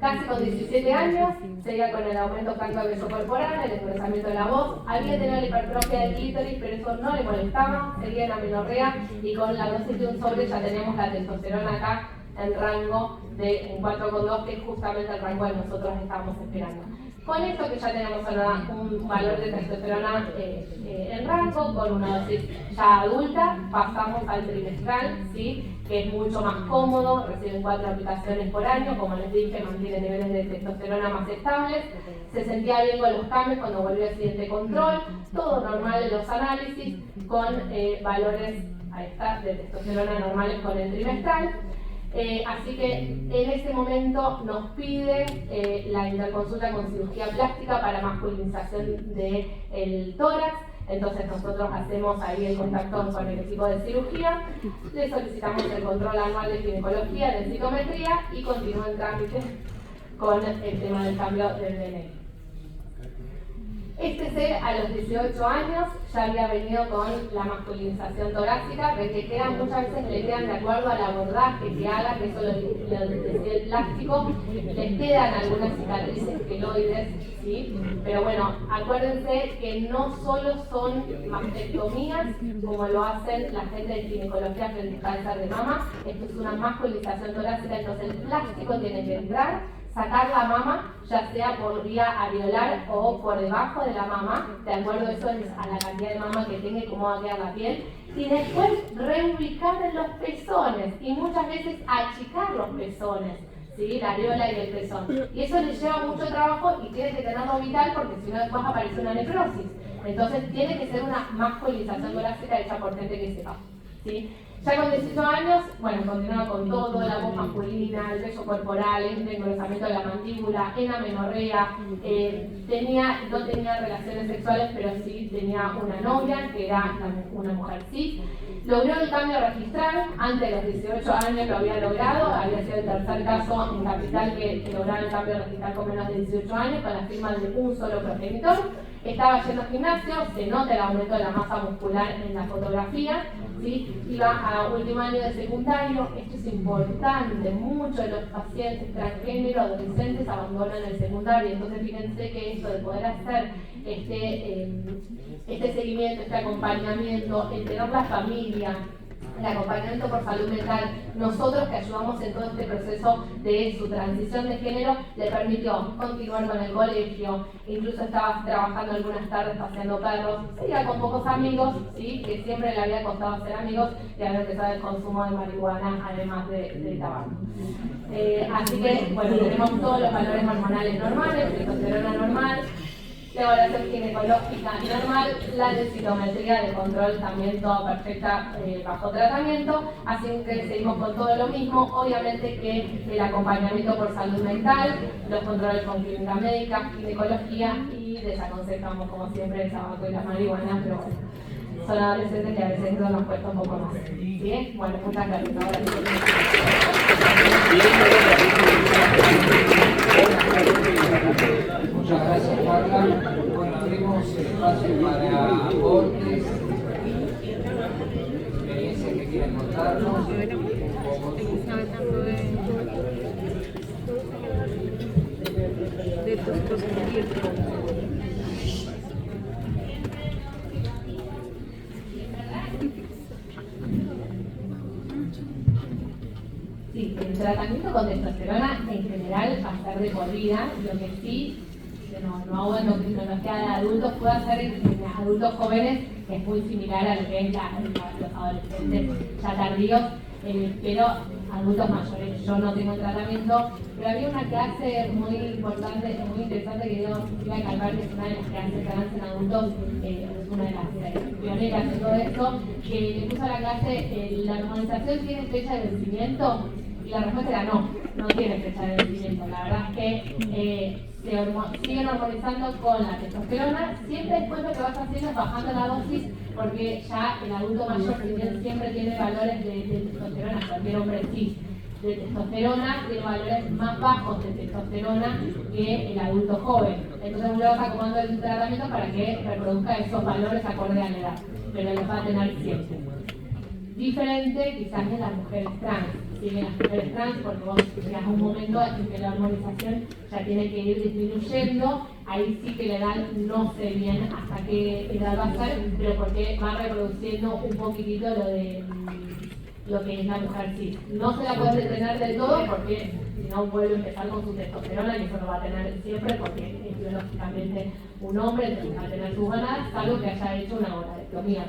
Casi con 17 años, seguía con el aumento tanto del vello corporal, el engrosamiento de la voz, había tenido la hipertrofia del clítoris, pero eso no le molestaba, seguía en la amenorrea, y con la dosis de un sobre ya tenemos la testosterona acá en rango de 4,2, que es justamente el rango que nosotros estamos esperando. Con esto que ya tenemos un valor de testosterona en rango, con una dosis ya adulta, pasamos al trimestral, ¿sí? Que es mucho más cómodo, reciben 4 aplicaciones por año, como les dije, mantiene niveles de testosterona más estables, se sentía bien con los cambios cuando volvió el siguiente control, todo normal en los análisis, con valores de testosterona normales con el trimestral. Así que en ese momento nos pide la interconsulta con cirugía plástica para masculinización del tórax. Entonces nosotros hacemos ahí el contacto con el equipo de cirugía, le solicitamos el control anual de ginecología, de citometría, y continúa el trámite con el tema del cambio del DNI. Este ser a los 18 años ya había venido con la masculinización torácica, que quedan muchas veces, le quedan de acuerdo al abordaje que haga, que eso lo decía el plástico, les quedan algunas cicatrices queloides, ¿sí? Pero bueno, acuérdense que no solo son mastectomías, como lo hacen la gente de ginecología frente al cáncer de mama, esto es una masculinización torácica, entonces el plástico tiene que entrar, sacar la mama, ya sea por vía areolar o por debajo de la mama, de acuerdo a eso a la cantidad de mama que tenga y cómo va a quedar la piel, y después reubicar en los pezones, y muchas veces achicar los pezones, ¿sí? La areola y el pezón. Y eso les lleva mucho trabajo y tiene que tenerlo vital, porque si no después aparece una necrosis. Entonces tiene que ser una masculinización torácica hecha por gente que sepa, ¿sí? Ya con 18 años, bueno, continuaba con todo, la voz masculina, el vello corporal, el engrosamiento de la mandíbula, en amenorrea, no tenía relaciones sexuales, pero sí tenía una novia, que era una mujer cis. Logró el cambio registral, antes de los 18 años lo había logrado, había sido el tercer caso en Capital que lograba el cambio registral con menos de 18 años, con la firma de un solo progenitor. Estaba yendo al gimnasio, se nota el aumento de la masa muscular en la fotografía, ¿sí? Iba a último año de secundario. Esto es importante, muchos de los pacientes transgénero adolescentes abandonan el secundario, entonces fíjense que esto de poder hacer este este seguimiento, este acompañamiento, el tener la familia, el acompañamiento por salud mental, nosotros que ayudamos en todo este proceso de su transición de género, le permitió continuar con el colegio, incluso estaba trabajando algunas tardes paseando perros, seguía con pocos amigos, ¿sí? Que siempre le había costado hacer amigos y había empezado el consumo de marihuana, además de tabaco. Así que, bueno, tenemos todos los valores hormonales normales, testosterona normal, la evaluación ginecológica normal, la densitometría de control también toda perfecta bajo tratamiento, así que seguimos con todo lo mismo, obviamente que el acompañamiento por salud mental, los controles con clínica médica, ginecología y desaconsejamos como siempre el tabaco y la marihuana, pero bueno, son adolescentes que a veces nos cuesta un poco más. ¿Sí? Bueno, muchas gracias. Ahora Muchas gracias, Carla. Bueno, abrimos el espacio para aportes, experiencias que quieran contarnos. Sí, el tratamiento con testosterona en general va a ser de por vida, lo que sí, no hago endocrinología de adultos, puede hacer en adultos jóvenes, que es muy similar a lo que es los adolescentes ya tardíos, pero adultos mayores. Yo no tengo tratamiento, pero había una clase muy importante, muy interesante que yo iba a calmar, que es una de las clases que dan en adultos, es una de las pioneras en todo esto, que le puso a la clase, ¿la hormonización tiene fecha de vencimiento? Y la respuesta era no tiene fecha de vencimiento. La verdad es que siguen hormonizando con la testosterona, siempre después lo que vas haciendo es bajando la dosis, porque ya el adulto mayor siempre tiene valores de testosterona, cualquier hombre cis de testosterona tiene valores más bajos de testosterona que el adulto joven. Entonces uno va acomodando el tratamiento para que reproduzca esos valores acorde a la edad, pero los va a tener siempre. Diferente quizás en las mujeres trans. Siguen las mujeres trans porque vos llegas a un momento en que la hormonización ya tiene que ir disminuyendo, ahí sí que la edad no sé bien hasta qué edad va a ser, pero porque va reproduciendo un poquitito lo que es la mujer cis. No se la puede detener del todo porque si no vuelve a empezar con su testosterona, que eso lo va a tener siempre porque es biológicamente un hombre, entonces va a tener sus ganas, salvo que haya hecho una orgastomía.